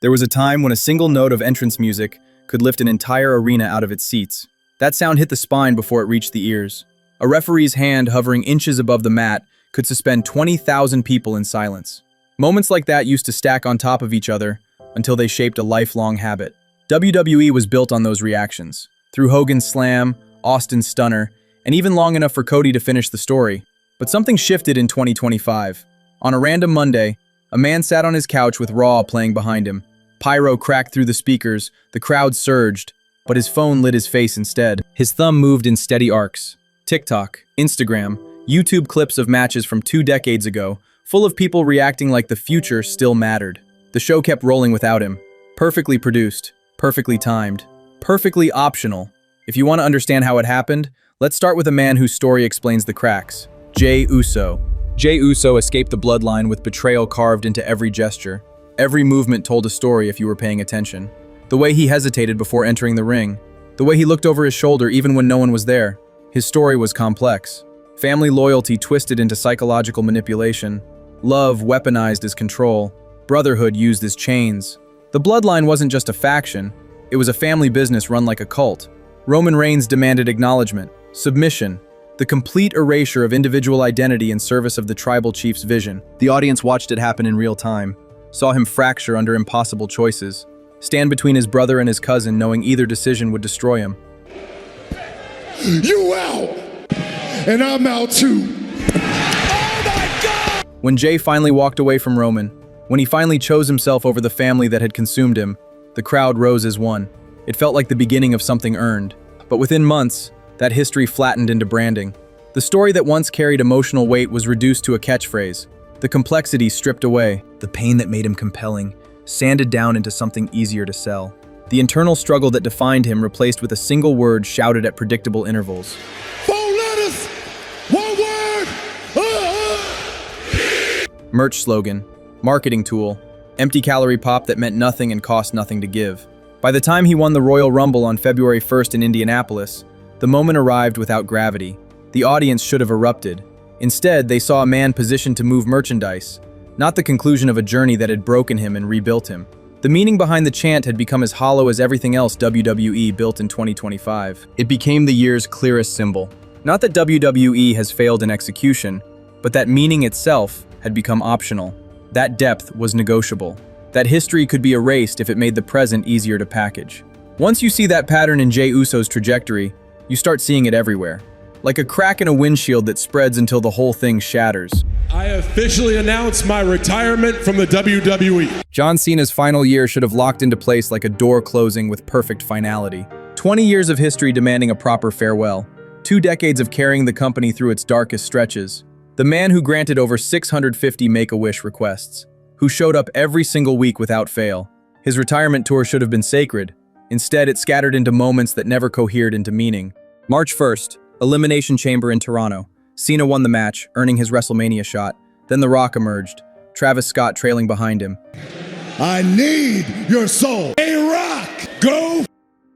There was a time when a single note of entrance music could lift an entire arena out of its seats. That sound hit the spine before it reached the ears. A referee's hand hovering inches above the mat could suspend 20,000 people in silence. Moments like that used to stack on top of each other until they shaped a lifelong habit. WWE was built on those reactions. Through Hogan's slam, Austin's stunner, and even long enough for Cody to finish the story. But something shifted in 2025. On a random Monday, a man sat on his couch with Raw playing behind him. Pyro cracked through the speakers, the crowd surged, but his phone lit his face instead. His thumb moved in steady arcs. TikTok, Instagram, YouTube clips of matches from 2 decades ago, full of people reacting like the future still mattered. The show kept rolling without him. Perfectly produced, perfectly timed, perfectly optional. If you want to understand how it happened, let's start with a man whose story explains the cracks. Jey Uso. Jey Uso escaped the Bloodline with betrayal carved into every gesture. Every movement told a story if you were paying attention. The way he hesitated before entering the ring. The way he looked over his shoulder even when no one was there. His story was complex. Family loyalty twisted into psychological manipulation. Love weaponized as control. Brotherhood used as chains. The Bloodline wasn't just a faction. It was a family business run like a cult. Roman Reigns demanded acknowledgement, submission, the complete erasure of individual identity in service of the tribal chief's vision. The audience watched it happen in real time. Saw him fracture under impossible choices, stand between his brother and his cousin knowing either decision would destroy him. You out, and I'm out too. Oh my God! When Jey finally walked away from Roman, when he finally chose himself over the family that had consumed him, the crowd rose as one. It felt like the beginning of something earned. But within months, that history flattened into branding. The story that once carried emotional weight was reduced to a catchphrase. The complexity stripped away, the pain that made him compelling, sanded down into something easier to sell. The internal struggle that defined him replaced with a single word shouted at predictable intervals. 4 letters, 1 word. Merch slogan, marketing tool, empty calorie pop that meant nothing and cost nothing to give. By the time he won the Royal Rumble on February 1st in Indianapolis, the moment arrived without gravity. The audience should have erupted. Instead, they saw a man positioned to move merchandise, not the conclusion of a journey that had broken him and rebuilt him. The meaning behind the chant had become as hollow as everything else WWE built in 2025. It became the year's clearest symbol. Not that WWE has failed in execution, but that meaning itself had become optional. That depth was negotiable. That history could be erased if it made the present easier to package. Once you see that pattern in Jey Uso's trajectory, you start seeing it everywhere. Like a crack in a windshield that spreads until the whole thing shatters. I officially announce my retirement from the WWE. John Cena's final year should have locked into place like a door closing with perfect finality. 20 years of history demanding a proper farewell. 2 decades of carrying the company through its darkest stretches. The man who granted over 650 Make-A-Wish requests. Who showed up every single week without fail. His retirement tour should have been sacred. Instead, it scattered into moments that never cohered into meaning. March 1st, Elimination Chamber in Toronto. Cena won the match, earning his WrestleMania shot. Then The Rock emerged, Travis Scott trailing behind him. I need your soul. Hey, Rock, go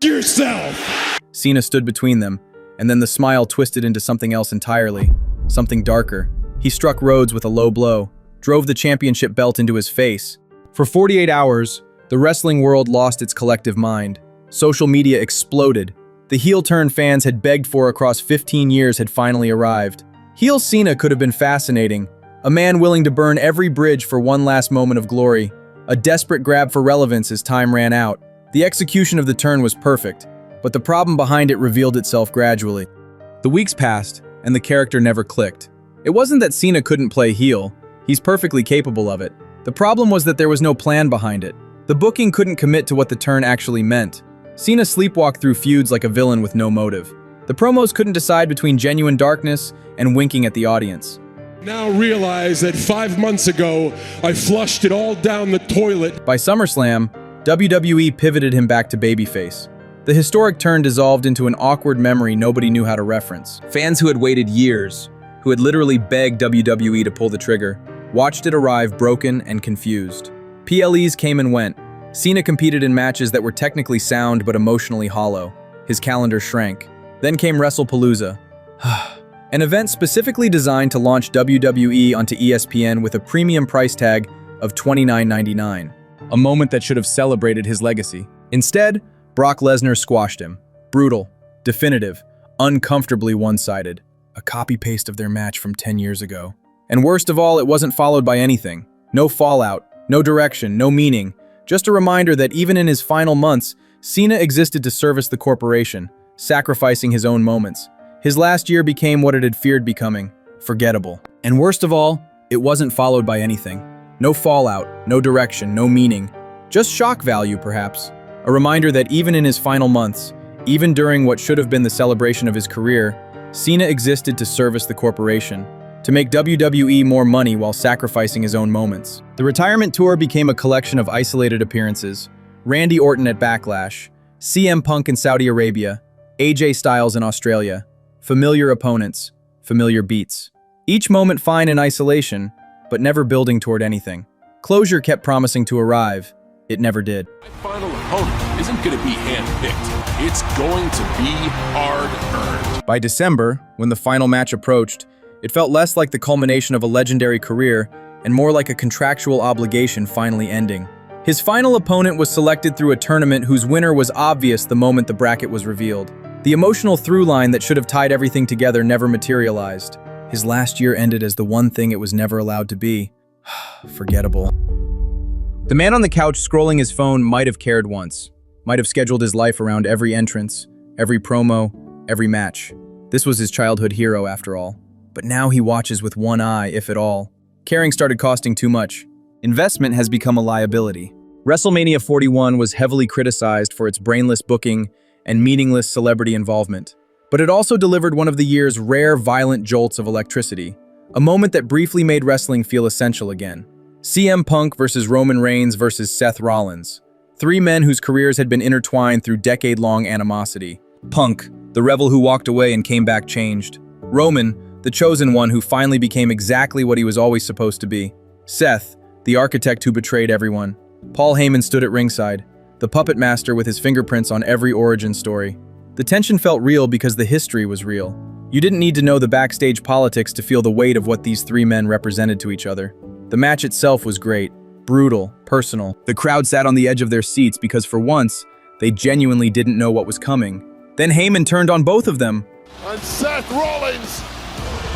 yourself. Cena stood between them, and then the smile twisted into something else entirely. Something darker. He struck Rhodes with a low blow, drove the championship belt into his face. For 48 hours, the wrestling world lost its collective mind. Social media exploded. The heel turn fans had begged for across 15 years had finally arrived. Heel Cena could have been fascinating. A man willing to burn every bridge for one last moment of glory. A desperate grab for relevance as time ran out. The execution of the turn was perfect, but the problem behind it revealed itself gradually. The weeks passed, and the character never clicked. It wasn't that Cena couldn't play heel. He's perfectly capable of it. The problem was that there was no plan behind it. The booking couldn't commit to what the turn actually meant. Cena sleepwalked through feuds like a villain with no motive. The promos couldn't decide between genuine darkness and winking at the audience. Now realize that 5 months ago, I flushed it all down the toilet. By SummerSlam, WWE pivoted him back to babyface. The historic turn dissolved into an awkward memory nobody knew how to reference. Fans who had waited years, who had literally begged WWE to pull the trigger, watched it arrive broken and confused. PLEs came and went. Cena competed in matches that were technically sound but emotionally hollow. His calendar shrank. Then came WrestlePalooza. An event specifically designed to launch WWE onto ESPN with a premium price tag of $29.99. a moment that should have celebrated his legacy. Instead, Brock Lesnar squashed him. Brutal, definitive, uncomfortably one-sided. A copy-paste of their match from 10 years ago. And worst of all, it wasn't followed by anything. No fallout, no direction, no meaning. Just a reminder that even in his final months, Cena existed to service the corporation, sacrificing his own moments. His last year became what it had feared becoming, forgettable. And worst of all, it wasn't followed by anything. No fallout, no direction, no meaning. Just shock value, perhaps. A reminder that even in his final months, even during what should have been the celebration of his career, Cena existed to service the corporation, to make WWE more money while sacrificing his own moments. The retirement tour became a collection of isolated appearances. Randy Orton at Backlash, CM Punk in Saudi Arabia, AJ Styles in Australia. Familiar opponents, familiar beats. Each moment fine in isolation, but never building toward anything. Closure kept promising to arrive. It never did. My final opponent isn't going to be handpicked. It's going to be hard-earned. By December, when the final match approached, it felt less like the culmination of a legendary career and more like a contractual obligation finally ending. His final opponent was selected through a tournament whose winner was obvious the moment the bracket was revealed. The emotional through line that should have tied everything together never materialized. His last year ended as the one thing it was never allowed to be. Forgettable. The man on the couch scrolling his phone might have cared once, might have scheduled his life around every entrance, every promo, every match. This was his childhood hero after all. But now he watches with one eye, if at all. Caring started costing too much. Investment has become a liability. WrestleMania 41 was heavily criticized for its brainless booking and meaningless celebrity involvement. But it also delivered one of the year's rare violent jolts of electricity, a moment that briefly made wrestling feel essential again. CM Punk versus Roman Reigns versus Seth Rollins. Three men whose careers had been intertwined through decade-long animosity. Punk, the rebel who walked away and came back changed. Roman, the chosen one who finally became exactly what he was always supposed to be. Seth, the architect who betrayed everyone. Paul Heyman stood at ringside, the puppet master with his fingerprints on every origin story. The tension felt real because the history was real. You didn't need to know the backstage politics to feel the weight of what these three men represented to each other. The match itself was great, brutal, personal. The crowd sat on the edge of their seats because for once, they genuinely didn't know what was coming. Then Heyman turned on both of them. And Seth Rollins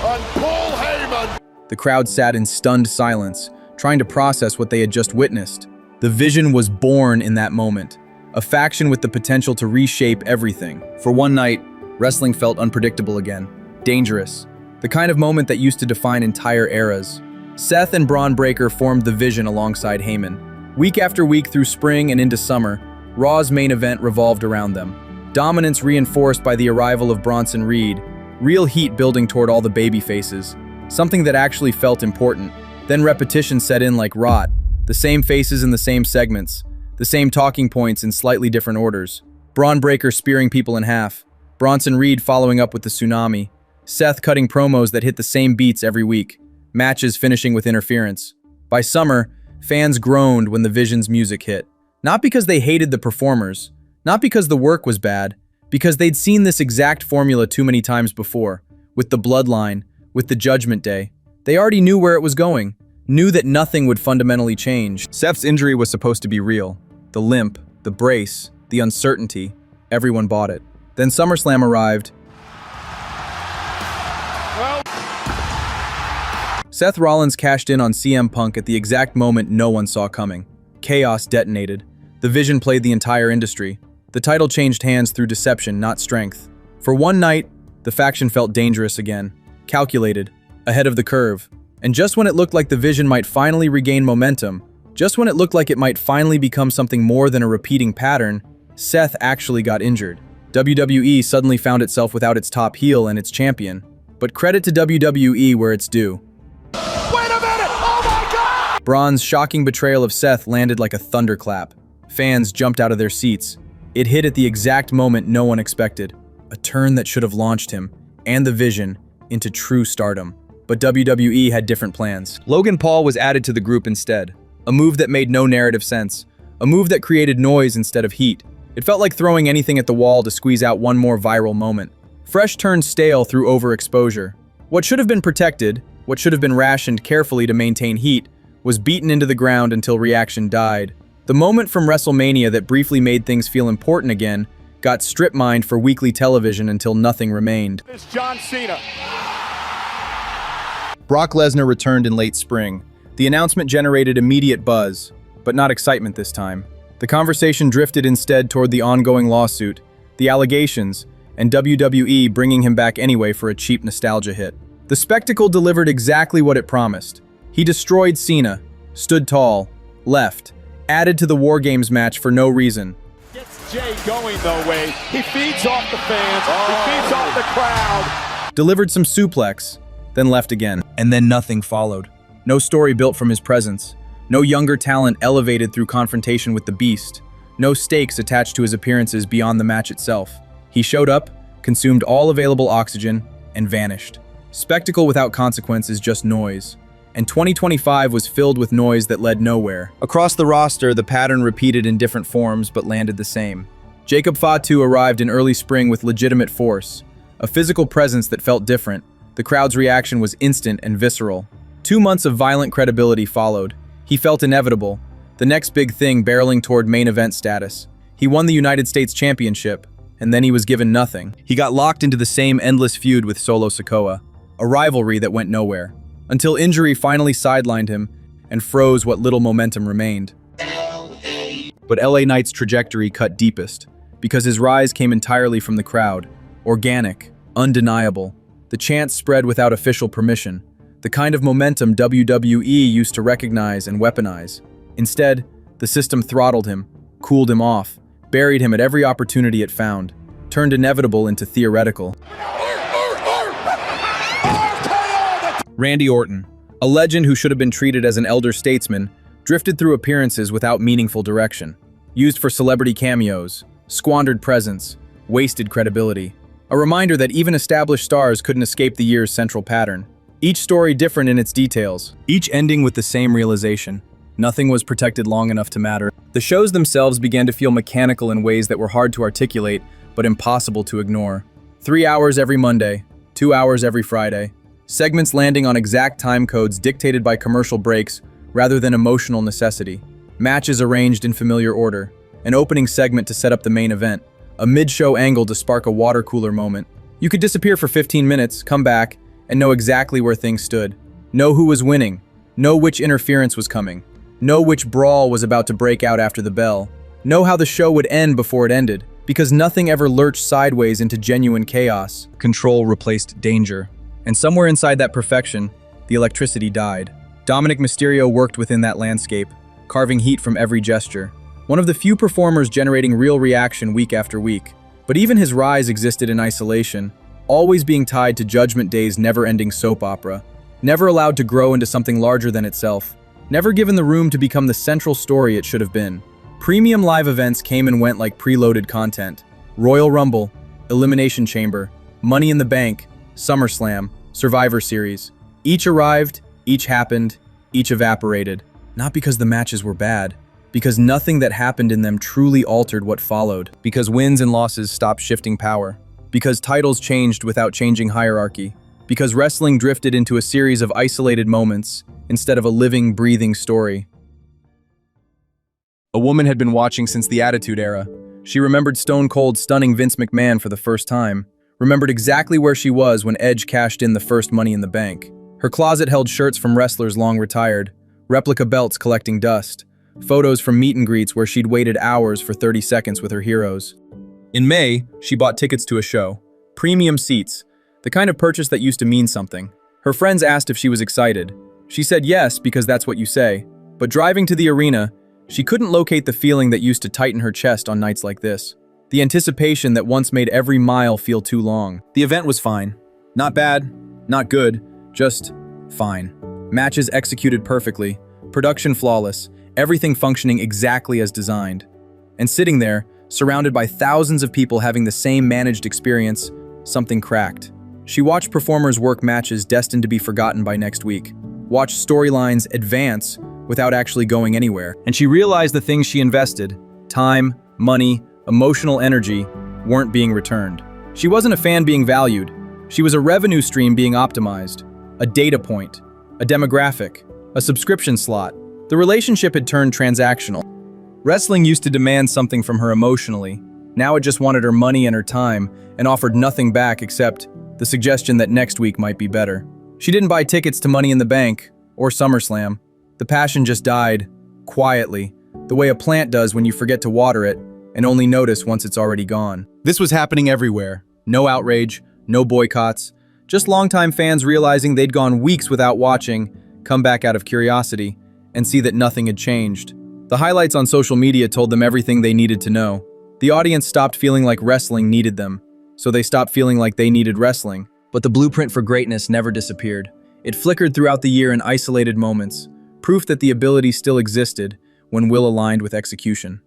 and Paul Heyman. The crowd sat in stunned silence, trying to process what they had just witnessed. The vision was born in that moment, a faction with the potential to reshape everything. For one night, wrestling felt unpredictable again, dangerous, the kind of moment that used to define entire eras. Seth and Braun Breaker formed the Vision alongside Heyman. Week after week through spring and into summer, Raw's main event revolved around them. Dominance reinforced by the arrival of Bronson Reed, real heat building toward all the baby faces, something that actually felt important. Then repetition set in like rot, the same faces in the same segments, the same talking points in slightly different orders. Braun Breaker spearing people in half, Bronson Reed following up with the tsunami, Seth cutting promos that hit the same beats every week, matches finishing with interference. By summer, fans groaned when the Vision's music hit. Not because they hated the performers, not because the work was bad, because they'd seen this exact formula too many times before, with the Bloodline, with the Judgment Day. They already knew where it was going, knew that nothing would fundamentally change. Seth's injury was supposed to be real. The limp, the brace, the uncertainty, everyone bought it. Then SummerSlam arrived. Seth Rollins cashed in on CM Punk at the exact moment no one saw coming. Chaos detonated. The Vision played the entire industry. The title changed hands through deception, not strength. For one night, the faction felt dangerous again, calculated, ahead of the curve. And just when it looked like the Vision might finally regain momentum, just when it looked like it might finally become something more than a repeating pattern, Seth actually got injured. WWE suddenly found itself without its top heel and its champion. But credit to WWE where it's due. Wait a minute! Oh my God! Braun's shocking betrayal of Seth landed like a thunderclap. Fans jumped out of their seats. It hit at the exact moment no one expected. A turn that should have launched him, and the Vision, into true stardom. But WWE had different plans. Logan Paul was added to the group instead. A move that made no narrative sense. A move that created noise instead of heat. It felt like throwing anything at the wall to squeeze out one more viral moment. Fresh turned stale through overexposure. What should have been protected, what should have been rationed carefully to maintain heat, was beaten into the ground until reaction died. The moment from WrestleMania that briefly made things feel important again got strip-mined for weekly television until nothing remained. It's John Cena. Brock Lesnar returned in late spring. The announcement generated immediate buzz, but not excitement this time. The conversation drifted instead toward the ongoing lawsuit, the allegations, and WWE bringing him back anyway for a cheap nostalgia hit. The spectacle delivered exactly what it promised. He destroyed Cena, stood tall, left, added to the War Games match for no reason. Gets Jey going though, Wade. He feeds off the fans. He feeds off the crowd. Delivered some suplex, then left again. And then nothing followed. No story built from his presence. No younger talent elevated through confrontation with the Beast. No stakes attached to his appearances beyond the match itself. He showed up, consumed all available oxygen, and vanished. Spectacle without consequence is just noise. And 2025 was filled with noise that led nowhere. Across the roster, the pattern repeated in different forms but landed the same. Jacob Fatu arrived in early spring with legitimate force, a physical presence that felt different. The crowd's reaction was instant and visceral. 2 months of violent credibility followed. He felt inevitable, the next big thing barreling toward main event status. He won the United States Championship, and then he was given nothing. He got locked into the same endless feud with Solo Sikoa, a rivalry that went nowhere, until injury finally sidelined him and froze what little momentum remained. But LA Knight's trajectory cut deepest, because his rise came entirely from the crowd. Organic, undeniable. The chants spread without official permission, the kind of momentum WWE used to recognize and weaponize. Instead, the system throttled him, cooled him off, buried him at every opportunity it found, turned inevitable into theoretical. Randy Orton, a legend who should have been treated as an elder statesman, drifted through appearances without meaningful direction. Used for celebrity cameos, squandered presence, wasted credibility. A reminder that even established stars couldn't escape the year's central pattern. Each story different in its details, each ending with the same realization. Nothing was protected long enough to matter. The shows themselves began to feel mechanical in ways that were hard to articulate, but impossible to ignore. 3 hours every Monday, 2 hours every Friday. Segments landing on exact time codes dictated by commercial breaks rather than emotional necessity. Matches arranged in familiar order. An opening segment to set up the main event. A mid-show angle to spark a water cooler moment. You could disappear for 15 minutes, come back, and know exactly where things stood. Know who was winning. Know which interference was coming. Know which brawl was about to break out after the bell. Know how the show would end before it ended, because nothing ever lurched sideways into genuine chaos. Control replaced danger. And somewhere inside that perfection, the electricity died. Dominic Mysterio worked within that landscape, carving heat from every gesture. One of the few performers generating real reaction week after week. But even his rise existed in isolation, always being tied to Judgment Day's never-ending soap opera. Never allowed to grow into something larger than itself. Never given the room to become the central story it should have been. Premium live events came and went like preloaded content. Royal Rumble, Elimination Chamber, Money in the Bank, SummerSlam, Survivor Series. Each arrived, each happened, each evaporated. Not because the matches were bad, because nothing that happened in them truly altered what followed. Because wins and losses stopped shifting power. Because titles changed without changing hierarchy. Because wrestling drifted into a series of isolated moments instead of a living, breathing story. A woman had been watching since the Attitude Era. She remembered Stone Cold stunning Vince McMahon for the first time. Remembered exactly where she was when Edge cashed in the first Money in the Bank. Her closet held shirts from wrestlers long retired, replica belts collecting dust, photos from meet and greets where she'd waited hours for 30 seconds with her heroes. In May, she bought tickets to a show. Premium seats, the kind of purchase that used to mean something. Her friends asked if she was excited. She said yes because that's what you say. But driving to the arena, she couldn't locate the feeling that used to tighten her chest on nights like this. The anticipation that once made every mile feel too long. The event was fine. Not bad, not good, just fine. Matches executed perfectly, production flawless, everything functioning exactly as designed. And sitting there, surrounded by thousands of people having the same managed experience, something cracked. She watched performers work matches destined to be forgotten by next week, watched storylines advance without actually going anywhere. And she realized the things she invested, time, money, emotional energy, weren't being returned. She wasn't a fan being valued. She was a revenue stream being optimized, a data point, a demographic, a subscription slot. The relationship had turned transactional. Wrestling used to demand something from her emotionally. Now it just wanted her money and her time and offered nothing back except the suggestion that next week might be better. She didn't buy tickets to Money in the Bank or SummerSlam. The passion just died, quietly, the way a plant does when you forget to water it and only notice once it's already gone. This was happening everywhere. No outrage, no boycotts, just longtime fans realizing they'd gone weeks without watching, come back out of curiosity, and see that nothing had changed. The highlights on social media told them everything they needed to know. The audience stopped feeling like wrestling needed them, so they stopped feeling like they needed wrestling. But the blueprint for greatness never disappeared. It flickered throughout the year in isolated moments, proof that the ability still existed when will aligned with execution.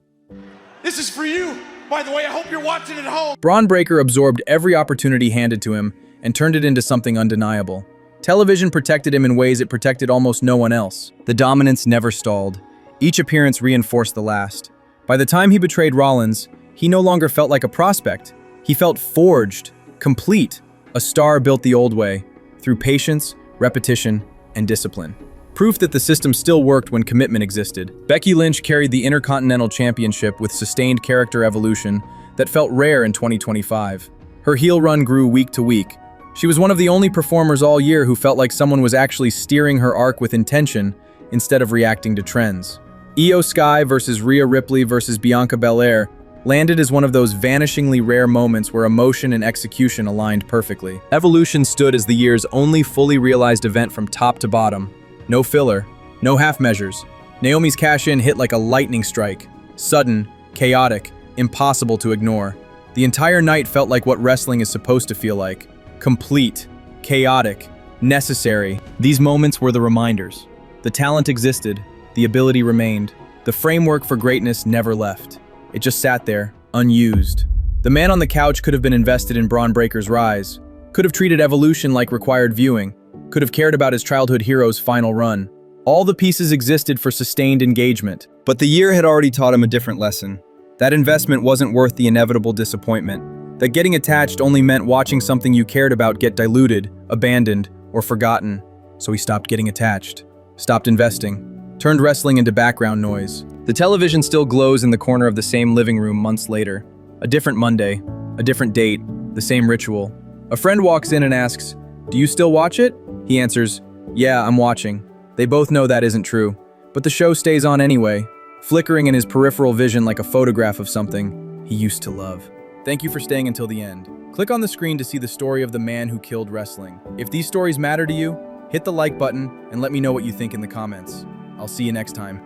This is for you, by the way. I hope you're watching at home. Braun Breaker absorbed every opportunity handed to him and turned it into something undeniable. Television protected him in ways it protected almost no one else. The dominance never stalled. Each appearance reinforced the last. By the time he betrayed Rollins, he no longer felt like a prospect. He felt forged, complete, a star built the old way, through patience, repetition, and discipline. Proof that the system still worked when commitment existed. Becky Lynch carried the Intercontinental Championship with sustained character evolution that felt rare in 2025. Her heel run grew week to week. She was one of the only performers all year who felt like someone was actually steering her arc with intention instead of reacting to trends. Io Sky versus Rhea Ripley versus Bianca Belair landed as one of those vanishingly rare moments where emotion and execution aligned perfectly. Evolution stood as the year's only fully realized event from top to bottom. No filler, no half measures. Naomi's cash-in hit like a lightning strike. Sudden, chaotic, impossible to ignore. The entire night felt like what wrestling is supposed to feel like. Complete, chaotic, necessary. These moments were the reminders. The talent existed, the ability remained. The framework for greatness never left. It just sat there, unused. The man on the couch could have been invested in Braun Breaker's rise, could have treated Evolution like required viewing, could have cared about his childhood hero's final run. All the pieces existed for sustained engagement. But the year had already taught him a different lesson. That investment wasn't worth the inevitable disappointment. That getting attached only meant watching something you cared about get diluted, abandoned, or forgotten. So he stopped getting attached, stopped investing, turned wrestling into background noise. The television still glows in the corner of the same living room months later. A different Monday, a different date, the same ritual. A friend walks in and asks, "Do you still watch it?" He answers, "Yeah, I'm watching." They both know that isn't true, but the show stays on anyway, flickering in his peripheral vision like a photograph of something he used to love. Thank you for staying until the end. Click on the screen to see the story of the man who killed wrestling. If these stories matter to you, hit the like button and let me know what you think in the comments. I'll see you next time.